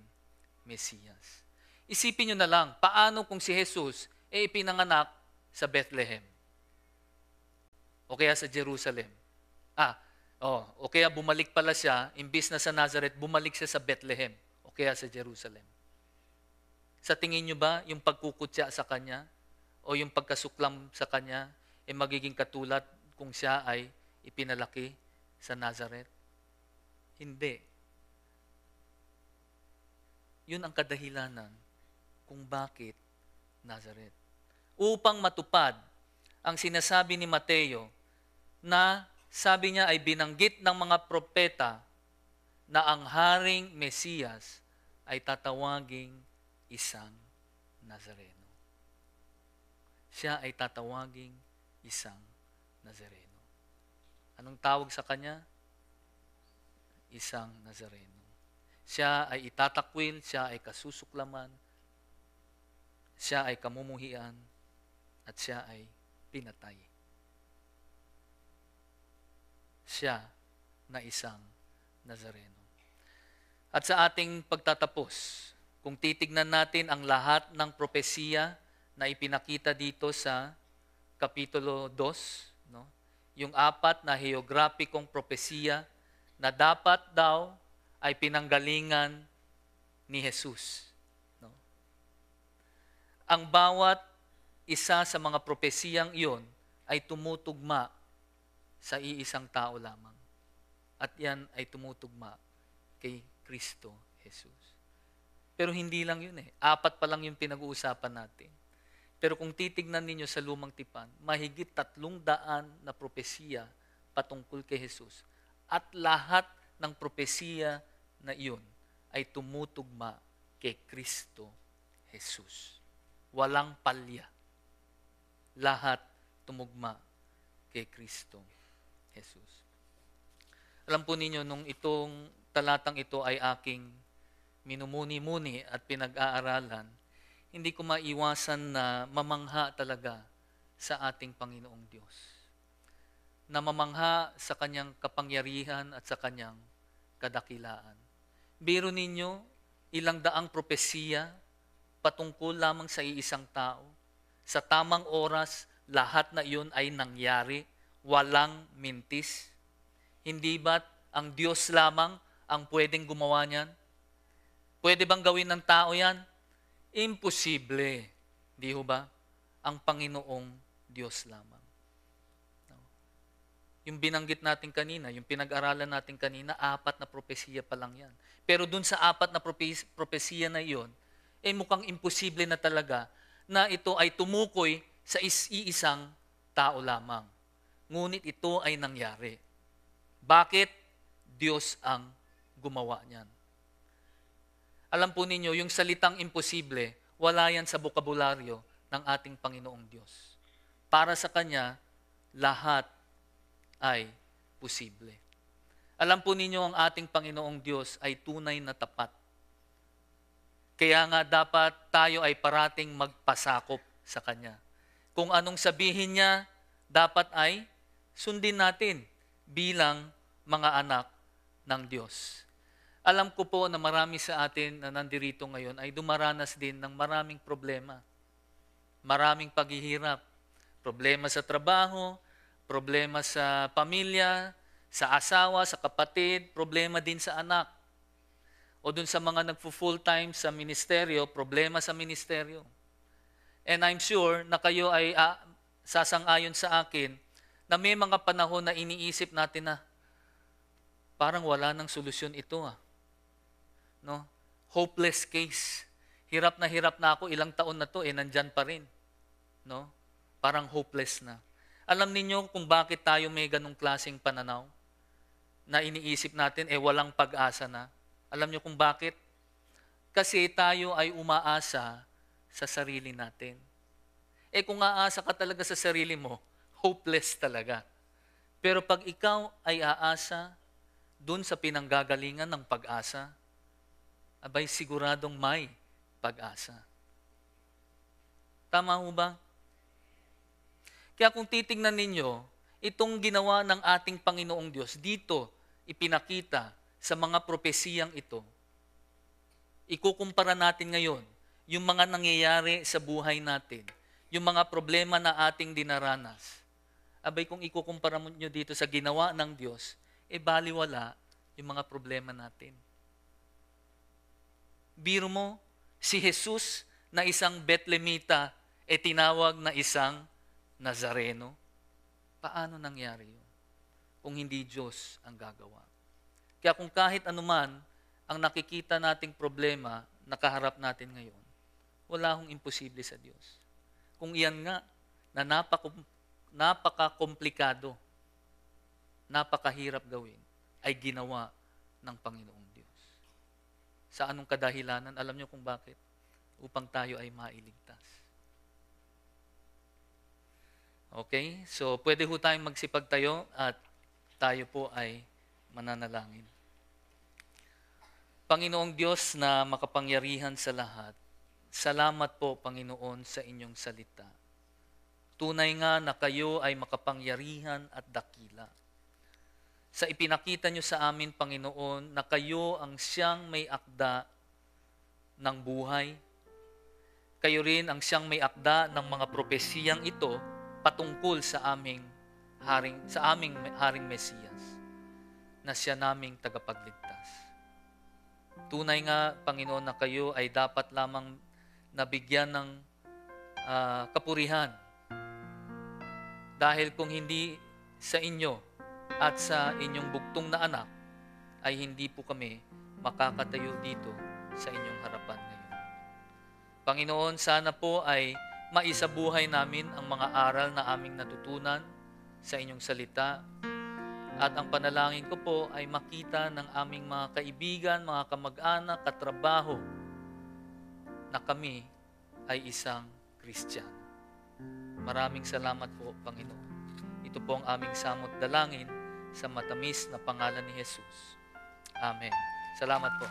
Mesiyas. Isipin nyo na lang, paano kung si Jesus ay ipinanganak sa Bethlehem? O kaya sa Jerusalem? O kaya bumalik pala siya, imbis na sa Nazareth, bumalik siya sa Bethlehem. O kaya sa Jerusalem. Sa tingin nyo ba, yung pagkukutya sa kanya, o yung pagkasuklam sa kanya, ay magiging katulad kung siya ay ipinalaki sa Nazareth? Hindi. Yun ang kadahilanan kung bakit Nazareth. Upang matupad ang sinasabi ni Mateo na sabi niya ay binanggit ng mga propeta na ang Haring Mesiyas ay tatawaging isang Nazareno. Siya ay tatawaging isang Nazareno. Anong tawag sa kanya? Isang Nazareno. Siya ay itatakwil, siya ay kasusuklaman, siya ay kamumuhian, at siya ay pinatay. Siya na isang Nazareno. At sa ating pagtatapos, kung titignan natin ang lahat ng propesiya na ipinakita dito sa Kapitulo 2, no? Yung 4 na heograpikong propesiya na dapat daw ay pinanggalingan ni Jesus. No? Ang bawat isa sa mga propesiyang iyon ay tumutugma sa iisang tao lamang. At yan ay tumutugma kay Kristo Jesus. Pero hindi lang yun 4 pa lang yung pinag-uusapan natin. Pero kung titignan ninyo sa lumang tipan, mahigit 300 na propesiya patungkol kay Jesus. At lahat ng propesiya na iyon ay tumutugma kay Kristo Jesus. Walang palya. Lahat tumugma kay Kristo Jesus. Alam po ninyo, nung itong talatang ito ay aking minumuni-muni at pinag-aaralan, hindi ko maiwasan na mamangha talaga sa ating Panginoong Diyos. Na mamangha sa Kanyang kapangyarihan at sa Kanyang kadakilaan. Biro ninyo, ilang daang propesiya patungkol lamang sa iisang tao. Sa tamang oras, lahat na iyon ay nangyari, walang mintis. Hindi ba't ang Diyos lamang ang pwedeng gumawa niyan? Pwede bang gawin ng tao yan? Imposible. Di ho ba? Ang Panginoong Diyos lamang. Yung binanggit natin kanina, yung pinag-aralan natin kanina, 4 na propesiya pa lang yan. Pero dun sa 4 na propesiya na iyon, mukhang imposible na talaga na ito ay tumukoy sa iisang tao lamang. Ngunit ito ay nangyari. Bakit? Diyos ang gumawa niyan. Alam po ninyo, yung salitang imposible, wala yan sa bokabularyo ng ating Panginoong Diyos. Para sa Kanya, lahat ay posible. Alam po ninyo, ang ating Panginoong Diyos ay tunay na tapat. Kaya nga dapat tayo ay parating magpasakop sa Kanya. Kung anong sabihin niya, dapat ay sundin natin bilang mga anak ng Diyos. Alam ko po na marami sa atin na nandirito ngayon ay dumaranas din ng maraming problema. Maraming paghihirap. Problema sa trabaho, problema sa pamilya, sa asawa, sa kapatid, problema din sa anak. O dun sa mga nagpo-full time sa ministeryo, problema sa ministeryo. And I'm sure na kayo ay sasang-ayon sa akin na may mga panahon na iniisip natin na parang wala nang solusyon ito . No? Hopeless case. Hirap na ako, ilang taon na to, nandyan pa rin. No? Parang hopeless na. Alam ninyo kung bakit tayo may ganong klaseng pananaw? Na iniisip natin, walang pag-asa na. Alam niyo kung bakit? Kasi tayo ay umaasa sa sarili natin. Kung aasa ka talaga sa sarili mo, hopeless talaga. Pero pag ikaw ay aasa dun sa pinanggagalingan ng pag-asa, abay siguradong may pag-asa. Tama ho ba? Kaya kung titingnan ninyo, itong ginawa ng ating Panginoong Diyos, dito ipinakita sa mga propesiyang ito, ikukumpara natin ngayon yung mga nangyayari sa buhay natin, yung mga problema na ating dinaranas. Abay kung ikukumpara nyo dito sa ginawa ng Diyos, baliwala yung mga problema natin. Biro mo, si Jesus na isang Bethlehemita tinawag na isang Nazareno. Paano nangyari yun? Kung hindi Diyos ang gagawa. Kaya kung kahit anuman ang nakikita nating problema na kaharap natin ngayon, wala hong imposible sa Diyos. Kung iyan nga na napaka-komplikado, napakahirap gawin, ay ginawa ng Panginoong Diyos. Sa anong kadahilanan? Alam niyo kung bakit? Upang tayo ay mailigtas. Okay? So, pwede ho tayong magsipagtayo at tayo po ay mananalangin. Panginoong Diyos na makapangyarihan sa lahat, salamat po, Panginoon, sa inyong salita. Tunay nga na kayo ay makapangyarihan at dakila. Sa ipinakita nyo sa amin, Panginoon, na kayo ang siyang may akda ng buhay. Kayo rin ang siyang may akda ng mga propesiyang ito patungkol sa aming Haring Mesiyas, na siya naming tagapagligtas. Tunay nga, Panginoon, na kayo ay dapat lamang nabigyan ng kapurihan. Dahil kung hindi sa inyo at sa inyong bugtong na anak, ay hindi po kami makakatayo dito sa inyong harapan ngayon. Panginoon, sana po ay maisabuhay namin ang mga aral na aming natutunan sa inyong salita At ang panalangin ko po ay makita ng aming mga kaibigan, mga kamag-anak, katrabaho na kami ay isang Kristiyano. Maraming salamat po, Panginoon. Ito po ang aming samot dalangin sa matamis na pangalan ni Jesus. Amen. Salamat po.